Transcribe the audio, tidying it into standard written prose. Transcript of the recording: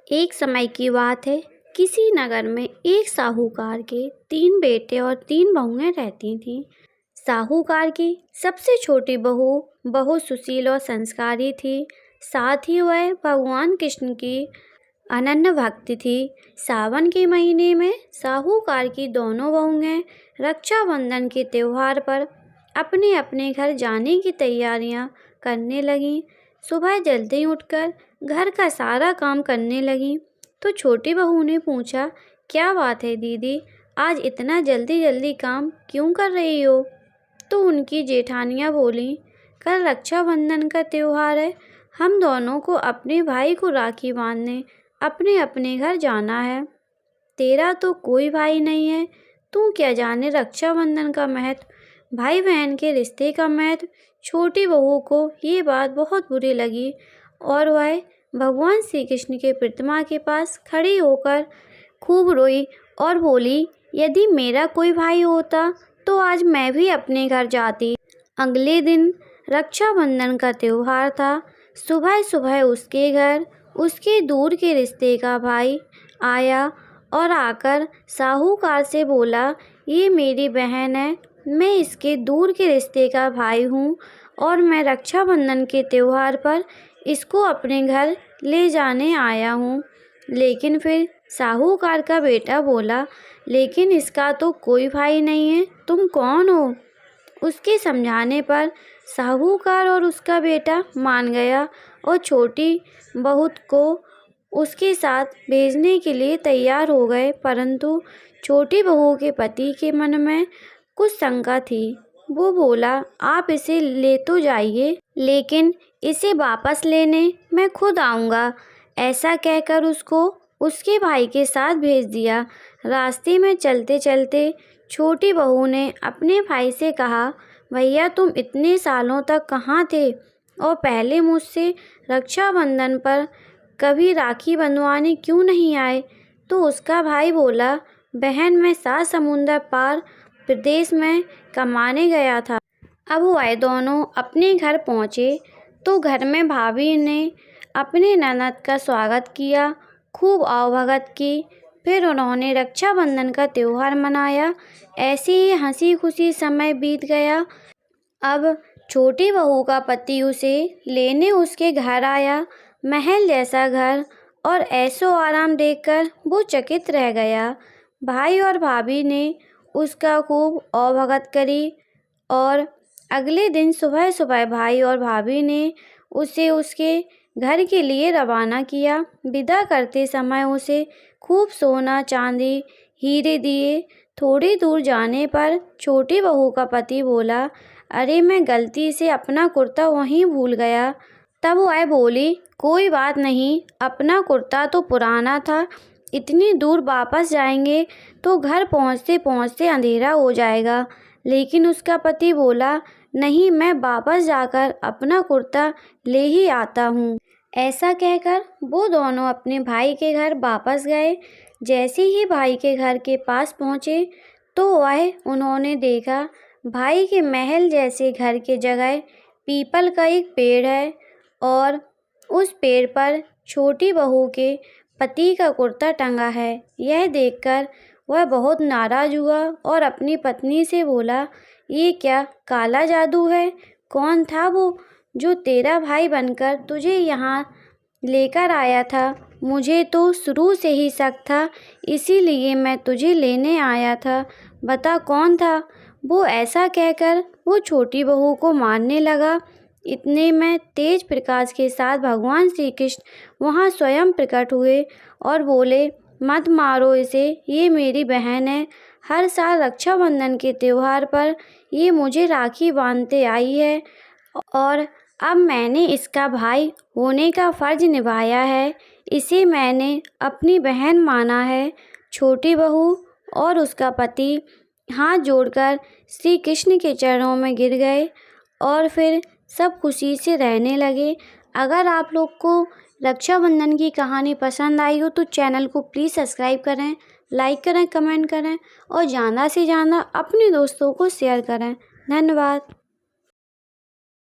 एक समय की बात है। किसी नगर में एक साहूकार के 3 बेटे और 3 बहुएं रहती थीं। साहूकार की सबसे छोटी बहू बहुत सुशील और संस्कारी थी। साथ ही वह भगवान कृष्ण की अनन्य भक्त थी। सावन के महीने में साहूकार की दोनों बहुएं रक्षाबंधन के त्योहार पर अपने अपने घर जाने की तैयारियां करने लगीं। सुबह जल्दी उठकर घर का सारा काम करने लगीं तो छोटी बहू ने पूछा, क्या बात है दीदी, आज इतना जल्दी जल्दी काम क्यों कर रही हो? तो उनकी जेठानियाँ बोलीं, कल रक्षाबंधन का त्योहार है, हम दोनों को अपने भाई को राखी बांधने अपने अपने घर जाना है। तेरा तो कोई भाई नहीं है, तू क्या जाने रक्षाबंधन का महत्व, भाई बहन के रिश्ते का महत्व। छोटी बहू को ये बात बहुत बुरी लगी और वह भगवान श्री कृष्ण के प्रतिमा के पास खड़ी होकर खूब रोई और बोली, यदि मेरा कोई भाई होता तो आज मैं भी अपने घर जाती। अगले दिन रक्षाबंधन का त्योहार था। सुबह सुबह उसके घर उसके दूर के रिश्ते का भाई आया और आकर साहूकार से बोला, ये मेरी बहन है, मैं इसके दूर के रिश्ते का भाई हूँ और मैं रक्षाबंधन के त्योहार पर इसको अपने घर ले जाने आया हूँ। लेकिन फिर साहूकार का बेटा बोला, लेकिन इसका तो कोई भाई नहीं है, तुम कौन हो? उसके समझाने पर साहूकार और उसका बेटा मान गया और छोटी बहू को उसके साथ भेजने के लिए तैयार हो गए। परंतु छोटी बहू के पति के मन में कुछ शंका थी। वो बोला, आप इसे ले तो जाइए, लेकिन इसे वापस लेने मैं खुद आऊँगा। ऐसा कहकर उसको उसके भाई के साथ भेज दिया। रास्ते में चलते चलते छोटी बहू ने अपने भाई से कहा, भैया तुम इतने सालों तक कहाँ थे और पहले मुझसे रक्षाबंधन पर कभी राखी बंधवाने क्यों नहीं आए? तो उसका भाई बोला, बहन मैं 7 समुंदर पार प्रदेश में कमाने गया था। अब वह दोनों अपने घर पहुँचे तो घर में भाभी ने अपने ननद का स्वागत किया, खूब आवभगत की। फिर उन्होंने रक्षाबंधन का त्योहार मनाया। ऐसे ही हंसी खुशी समय बीत गया। अब छोटी बहू का पति उसे लेने उसके घर आया। महल जैसा घर और ऐशो आराम देखकर वो चकित रह गया। भाई और भाभी ने उसका खूब आवभगत करी और अगले दिन सुबह सुबह भाई और भाभी ने उसे उसके घर के लिए रवाना किया। विदा करते समय उसे खूब सोना चांदी हीरे दिए। थोड़ी दूर जाने पर छोटी बहू का पति बोला, अरे मैं गलती से अपना कुर्ता वहीं भूल गया। तब वह बोली, कोई बात नहीं, अपना कुर्ता तो पुराना था, इतनी दूर वापस जाएंगे तो घर पहुंचते पहुंचते अंधेरा हो जाएगा। लेकिन उसका पति बोला, नहीं, मैं वापस जाकर अपना कुर्ता ले ही आता हूँ। ऐसा कहकर वो दोनों अपने भाई के घर वापस गए। जैसे ही भाई के घर के पास पहुँचे तो वह उन्होंने देखा, भाई के महल जैसे घर के जगह पीपल का एक पेड़ है और उस पेड़ पर छोटी बहू के पति का कुर्ता टंगा है। यह देखकर वह बहुत नाराज़ हुआ और अपनी पत्नी से बोला, ये क्या काला जादू है? कौन था वो जो तेरा भाई बनकर तुझे यहाँ लेकर आया था? मुझे तो शुरू से ही शक था, इसीलिए मैं तुझे लेने आया था, बता कौन था वो? ऐसा कहकर वो छोटी बहू को मारने लगा। इतने में तेज प्रकाश के साथ भगवान श्री कृष्ण वहाँ स्वयं प्रकट हुए और बोले, मत मारो इसे, ये मेरी बहन है। हर साल रक्षाबंधन के त्योहार पर ये मुझे राखी बांधते आई है और अब मैंने इसका भाई होने का फर्ज निभाया है, इसे मैंने अपनी बहन माना है। छोटी बहू और उसका पति हाथ जोड़कर श्री कृष्ण के चरणों में गिर गए और फिर सब खुशी से रहने लगे। अगर आप लोग को रक्षाबंधन की कहानी पसंद आई हो तो चैनल को प्लीज़ सब्सक्राइब करें, लाइक करें, कमेंट करें और ज़्यादा से ज़्यादा अपने दोस्तों को शेयर करें। धन्यवाद।